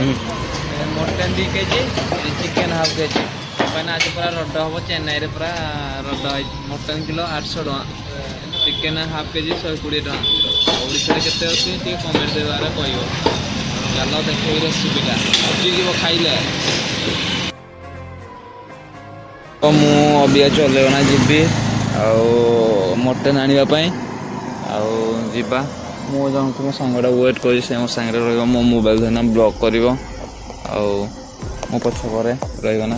mutton 2 KG chicken half KG कहीं आज पूरा रड हम चेन्नई रे पूरा रड मटन किलो 800 टका चिकेन हाफ केजी 120 टका ओडिशा केते अच्छी कमेंट देवारे कह चल देखे रेसिपीटा जीव खाइले तो मु अबिया चलेना जीवी मटन आने जीवा मु जन मो सांगटा वेट कर मो सांगे मो मोबाइल धरना ब्लॉक कर मो पछपर रहीगना